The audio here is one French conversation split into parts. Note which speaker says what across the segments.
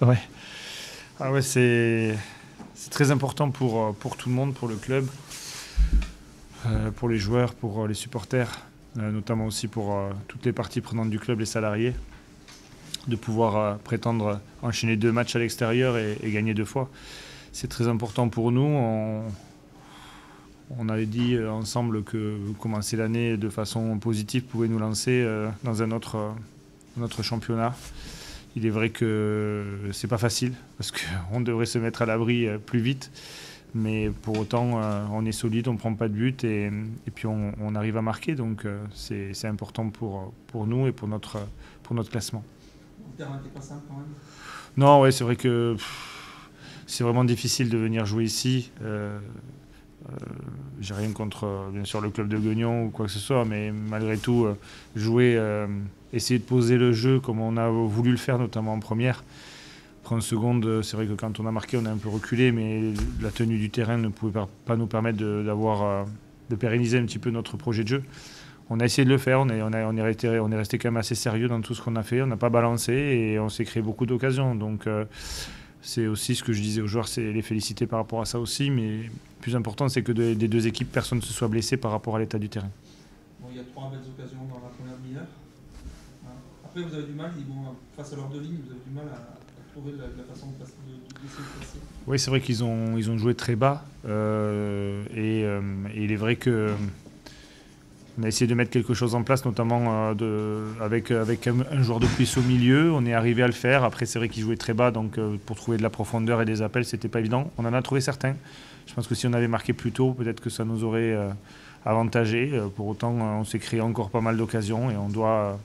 Speaker 1: Ouais. Ah ouais, c'est très important pour tout le monde, pour le club, pour les joueurs, pour les supporters, notamment aussi pour toutes les parties prenantes du club, les salariés, de pouvoir prétendre enchaîner 2 matchs à l'extérieur et gagner 2 fois. C'est très important pour nous. On avait dit ensemble que commencer l'année de façon positive pouvait nous lancer dans un autre championnat. Il est vrai que c'est pas facile parce qu'on devrait se mettre à l'abri plus vite, mais pour autant on est solide, on prend pas de but et puis on arrive à marquer, donc c'est important pour nous et pour notre classement.
Speaker 2: Le terrain n'était pas simple quand même.
Speaker 1: Non, ouais, c'est vrai que c'est vraiment difficile de venir jouer ici. J'ai rien contre bien sûr le club de Guignon ou quoi que ce soit, mais malgré tout jouer, essayer de poser le jeu comme on a voulu le faire notamment en première. Après en seconde, c'est vrai que quand on a marqué on a un peu reculé, mais la tenue du terrain ne pouvait pas nous permettre de pérenniser un petit peu notre projet de jeu. On a essayé de le faire, on est resté quand même assez sérieux dans tout ce qu'on a fait, on n'a pas balancé et on s'est créé beaucoup d'occasions. Donc c'est aussi ce que je disais aux joueurs, c'est les féliciter par rapport à ça aussi, mais le plus important c'est que des 2 équipes, personne ne se soit blessé par rapport à l'état du terrain.
Speaker 2: Bon, il y a 3 belles occasions dans la première demi-heure. Après vous avez du mal, face à leurs 2 lignes, vous avez du mal à trouver la façon d'essayer de passer.
Speaker 1: Oui, c'est vrai qu'ils ont joué très bas et il est vrai que on a essayé de mettre quelque chose en place, notamment avec un joueur de plus au milieu. On est arrivé à le faire. Après, c'est vrai qu'il jouait très bas, donc pour trouver de la profondeur et des appels, c'était pas évident. On en a trouvé certains. Je pense que si on avait marqué plus tôt, peut-être que ça nous aurait avantagé. Pour autant, on s'est créé encore pas mal d'occasions et on doit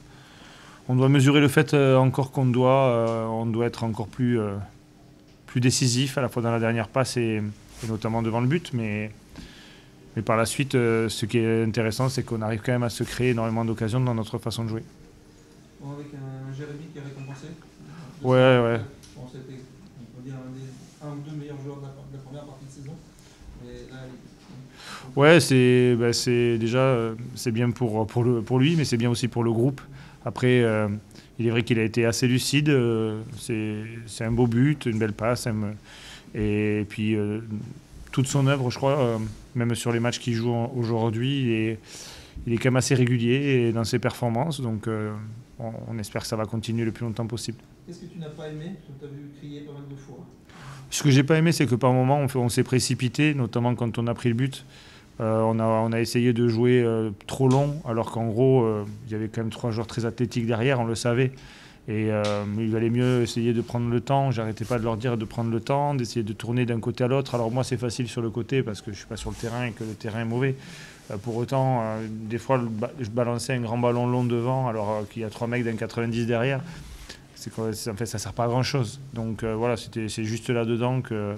Speaker 1: mesurer le fait encore on doit être encore plus décisif, à la fois dans la dernière passe et notamment devant le but. Mais par la suite, ce qui est intéressant, c'est qu'on arrive quand même à se créer énormément d'occasions dans notre façon de jouer.
Speaker 2: Bon, avec un Jérémy qui est récompensé.
Speaker 1: Ouais.
Speaker 2: Bon, c'était, on peut dire, un ou 2 meilleurs joueurs de la première partie de saison. Mais là,
Speaker 1: Ouais, c'est déjà c'est bien pour lui, mais c'est bien aussi pour le groupe. Après, il est vrai qu'il a été assez lucide. C'est un beau but, une belle passe. Et puis, toute son œuvre, je crois, même sur les matchs qu'il joue aujourd'hui, il est quand même assez régulier dans ses performances. Donc, on espère que ça va continuer le plus longtemps possible.
Speaker 2: Qu'est-ce que tu n'as pas aimé? Tu as vu crier pas mal de fois.
Speaker 1: Ce que j'ai pas aimé, c'est que par moments, on s'est précipité, notamment quand on a pris le but. On a essayé de jouer trop long, alors qu'en gros, il y avait quand même 3 joueurs très athlétiques derrière, on le savait. Et il valait mieux essayer de prendre le temps. J'arrêtais pas de leur dire de prendre le temps, d'essayer de tourner d'un côté à l'autre. Alors moi, c'est facile sur le côté parce que je suis pas sur le terrain et que le terrain est mauvais. Pour autant, des fois, je balançais un grand ballon long devant, alors qu'il y a 3 mecs d'un 90 derrière. En fait, ça sert pas à grand chose. Donc voilà, c'est juste là-dedans que.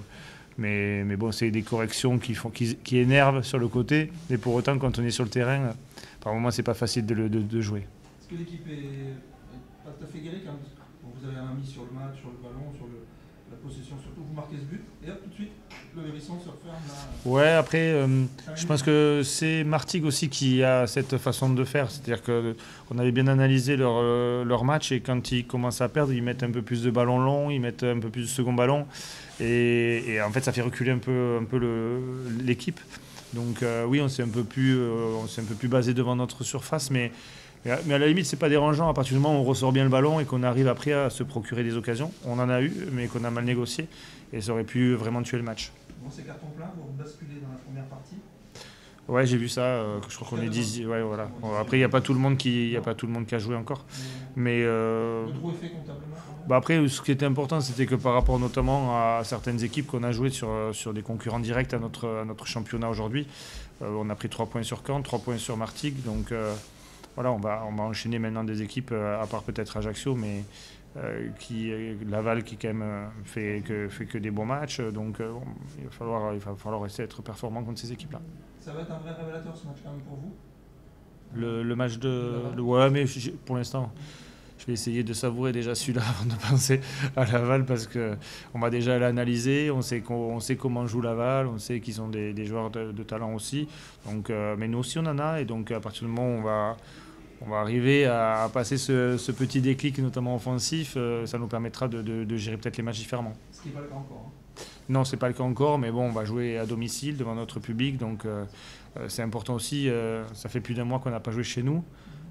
Speaker 1: Mais bon, c'est des corrections qui énervent sur le côté. Et pour autant, quand on est sur le terrain, par moments, c'est pas facile de jouer.
Speaker 2: Est-ce que l'équipe est pas tout à fait guérie quand vous avez un ami sur le match, sur le ballon, sur la possession, surtout vous marquez ce but, et hop, tout de suite, le hérisson se referme là.
Speaker 1: Ouais, après, je pense que c'est Martigues aussi qui a cette façon de faire. C'est-à-dire qu'on avait bien analysé leur match et quand ils commencent à perdre, ils mettent un peu plus de ballons longs, ils mettent un peu plus de second ballon. Et en fait, ça fait reculer un peu l'équipe. Donc oui, on s'est un peu plus basé devant notre surface, mais à la limite, c'est pas dérangeant à partir du moment où on ressort bien le ballon et qu'on arrive après à se procurer des occasions. On en a eu, mais qu'on a mal négocié et ça aurait pu vraiment tuer le match.
Speaker 2: Bon, c'est carton plein, vous basculez dans la première partie.
Speaker 1: Ouais, j'ai vu ça. Je crois qu'on est 10. Ouais, voilà. Bon, après, il n'y a pas tout le monde qui a joué encore. Mais
Speaker 2: le trou est fait comptablement.
Speaker 1: après, ce qui était important, c'était que par rapport notamment à certaines équipes qu'on a jouées sur des concurrents directs à notre championnat aujourd'hui, on a pris 3 points sur Caen, 3 points sur Martigues. Donc voilà, on va enchaîner maintenant des équipes, à part peut-être Ajaccio, mais Laval qui quand même fait que des bons matchs. Donc il va falloir essayer d'être performant contre ces équipes-là.
Speaker 2: Ça va être un vrai révélateur ce match quand même pour vous.
Speaker 1: Le match ouais, mais pour l'instant, je vais essayer de savourer déjà celui-là avant de penser à Laval parce qu'on va déjà l'analyser, on sait comment joue Laval, on sait qu'ils ont des joueurs de talent aussi. Donc, mais nous aussi on en a et donc à partir du moment où on va arriver à passer ce petit déclic, notamment offensif. Ça nous permettra de gérer peut-être les matchs différemment.
Speaker 2: Ce qui n'est pas le cas encore.
Speaker 1: Non, ce n'est pas le cas encore, mais bon, on va jouer à domicile devant notre public, donc c'est important aussi. Ça fait plus d'un mois qu'on n'a pas joué chez nous,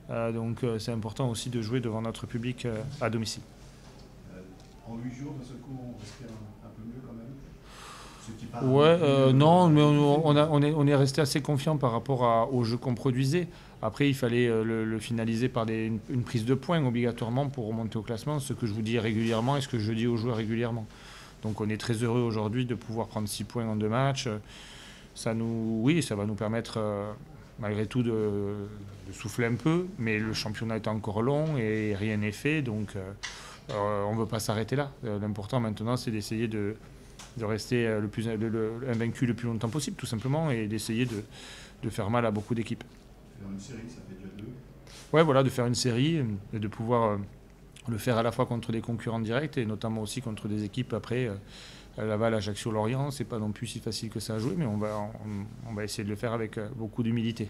Speaker 1: donc c'est important aussi de jouer devant notre public à domicile.
Speaker 3: En 8 jours, d'un seul coup, on respire un peu mieux quand même.
Speaker 1: Non, mais on est resté assez confiant par rapport au jeu qu'on produisait. Après, il fallait le finaliser par une prise de points obligatoirement pour remonter au classement, ce que je vous dis régulièrement et ce que je dis aux joueurs régulièrement. Donc on est très heureux aujourd'hui de pouvoir prendre 6 points en 2 matchs. Ça va nous permettre malgré tout de souffler un peu, mais le championnat est encore long et rien n'est fait, donc on ne veut pas s'arrêter là. L'important maintenant, c'est d'essayer de rester invaincu le plus longtemps possible, tout simplement, et d'essayer de faire mal à beaucoup d'équipes.
Speaker 3: Faire une série, ça fait déjà 2.
Speaker 1: Ouais, voilà, de faire une série et de pouvoir le faire à la fois contre des concurrents directs et notamment aussi contre des équipes après. Laval, Ajaccio, Lorient, c'est pas non plus si facile que ça à jouer, mais on va essayer de le faire avec beaucoup d'humilité.